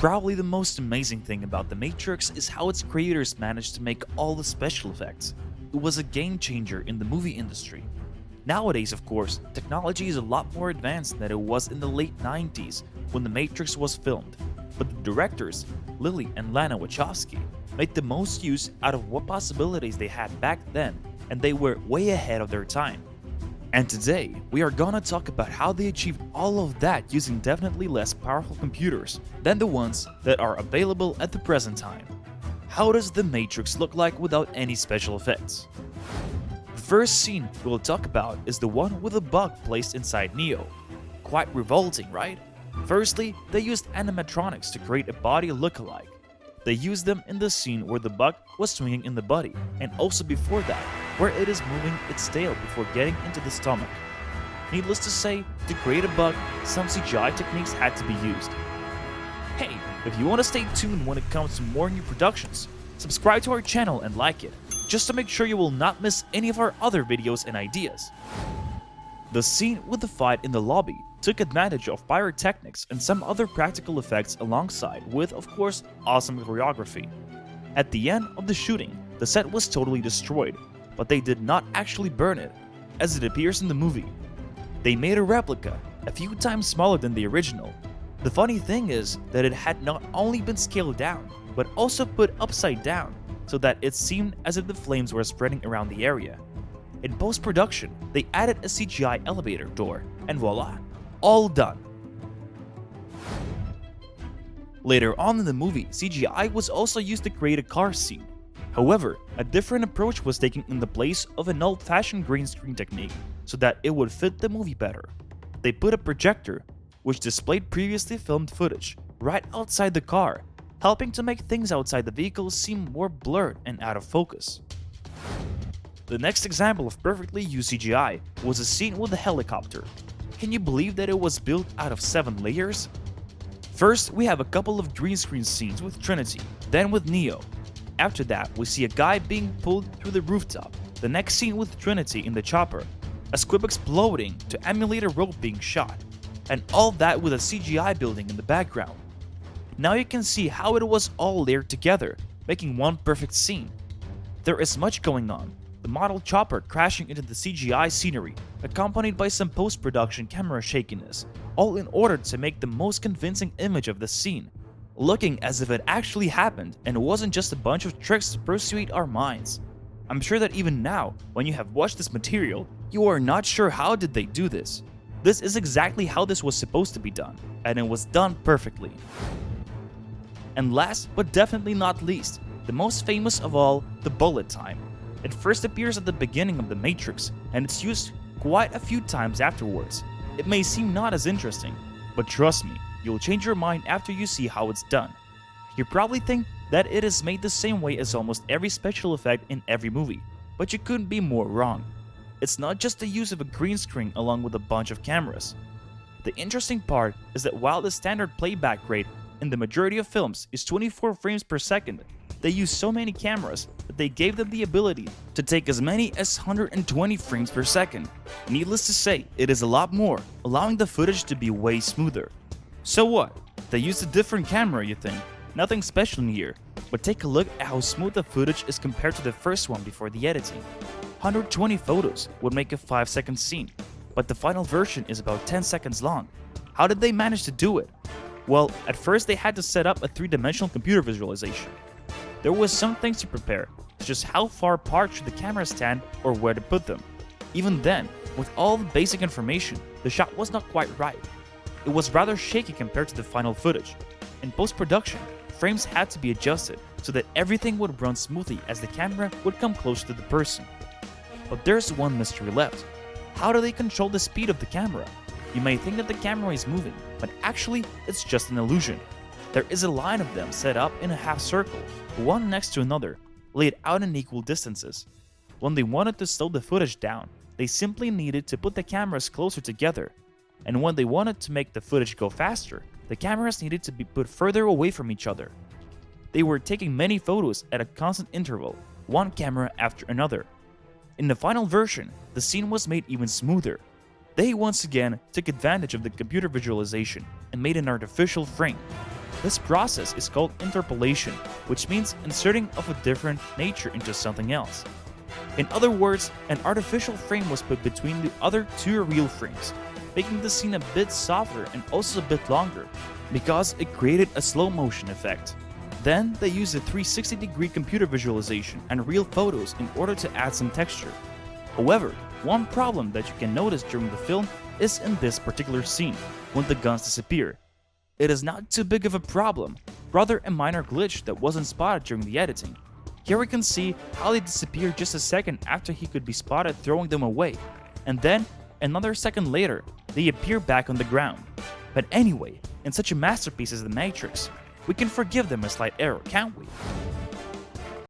Probably the most amazing thing about The Matrix is how its creators managed to make all the special effects. It was a game changer in the movie industry. Nowadays, of course, technology is a lot more advanced than it was in the late 90s when The Matrix was filmed, but the directors, Lillys and Lanas Wachowski, made the most use out of what possibilities they had back then, and they were way ahead of their time. And today, we are gonna talk about how they achieved all of that using definitely less powerful computers than the ones that are available at the present time. How does The Matrix look like without any special effects? The first scene we'll talk about is the one with a bug placed inside Neo. Quite revolting, right? Firstly, they used animatronics to create a body look-alike. They used them in the scene where the bug was swinging in the body, and also before that, where it is moving its tail before getting into the stomach. Needless to say, to create a bug, some CGI techniques had to be used. Hey, if you want to stay tuned when it comes to more new productions, subscribe to our channel and like it, just to make sure you will not miss any of our other videos and ideas. The scene with the fight in the lobby took advantage of pyrotechnics and some other practical effects alongside with, of course, awesome choreography. At the end of the shooting, the set was totally destroyed, but they did not actually burn it, as it appears in the movie. They made a replica, a few times smaller than the original. The funny thing is that it had not only been scaled down, but also put upside down, so that it seemed as if the flames were spreading around the area. In post-production, they added a CGI elevator door, and voila, all done. Later on in the movie, CGI was also used to create a car scene. However, a different approach was taken in the place of an old-fashioned green screen technique so that it would fit the movie better. They put a projector, which displayed previously filmed footage, right outside the car, helping to make things outside the vehicle seem more blurred and out of focus. The next example of perfectly used CGI was a scene with a helicopter. Can you believe that it was built out of 7 layers? First, we have a couple of green screen scenes with Trinity, then with Neo. After that, we see a guy being pulled through the rooftop, the next scene with Trinity in the chopper, a squib exploding to emulate a rope being shot, and all that with a CGI building in the background. Now you can see how it was all layered together, making one perfect scene. There is much going on. The model chopper crashing into the CGI scenery, accompanied by some post-production camera shakiness, all in order to make the most convincing image of the scene, looking as if it actually happened and wasn't just a bunch of tricks to persuade our minds. I'm sure that even now, when you have watched this material, you are not sure how did they do this. This is exactly how this was supposed to be done, and it was done perfectly. And last but definitely not least, the most famous of all, the bullet time. It first appears at the beginning of The Matrix, and it's used quite a few times afterwards. It may seem not as interesting, but trust me, you'll change your mind after you see how it's done. You probably think that it is made the same way as almost every special effect in every movie, but you couldn't be more wrong. It's not just the use of a green screen along with a bunch of cameras. The interesting part is that while the standard playback rate in the majority of films is 24 frames per second, they used so many cameras that they gave them the ability to take as many as 120 frames per second. Needless to say, it is a lot more, allowing the footage to be way smoother. So what? They used a different camera, you think? Nothing special in here, but take a look at how smooth the footage is compared to the first one before the editing. 120 photos would make a 5-second scene, but the final version is about 10 seconds long. How did they manage to do it? Well, at first they had to set up a 3-dimensional computer visualization. There was some things to prepare, such as how far apart should the camera stand or where to put them. Even then, with all the basic information, the shot was not quite right. It was rather shaky compared to the final footage. In post-production, frames had to be adjusted so that everything would run smoothly as the camera would come close to the person. But there's one mystery left. How do they control the speed of the camera? You may think that the camera is moving, but actually it's just an illusion. There is a line of them set up in a half circle, one next to another, laid out in equal distances. When they wanted to slow the footage down, they simply needed to put the cameras closer together. And when they wanted to make the footage go faster, the cameras needed to be put further away from each other. They were taking many photos at a constant interval, one camera after another. In the final version, the scene was made even smoother. They once again took advantage of the computer visualization and made an artificial frame. This process is called interpolation, which means inserting of a different nature into something else. In other words, an artificial frame was put between the other two real frames, making the scene a bit softer and also a bit longer, because it created a slow motion effect. Then they used a 360-degree computer visualization and real photos in order to add some texture. However, one problem that you can notice during the film is in this particular scene, when the guns disappear. It is not too big of a problem, rather a minor glitch that wasn't spotted during the editing. Here we can see how they disappear just a second after he could be spotted throwing them away, and then another second later, they appear back on the ground. But anyway, in such a masterpiece as The Matrix, we can forgive them a slight error, can't we?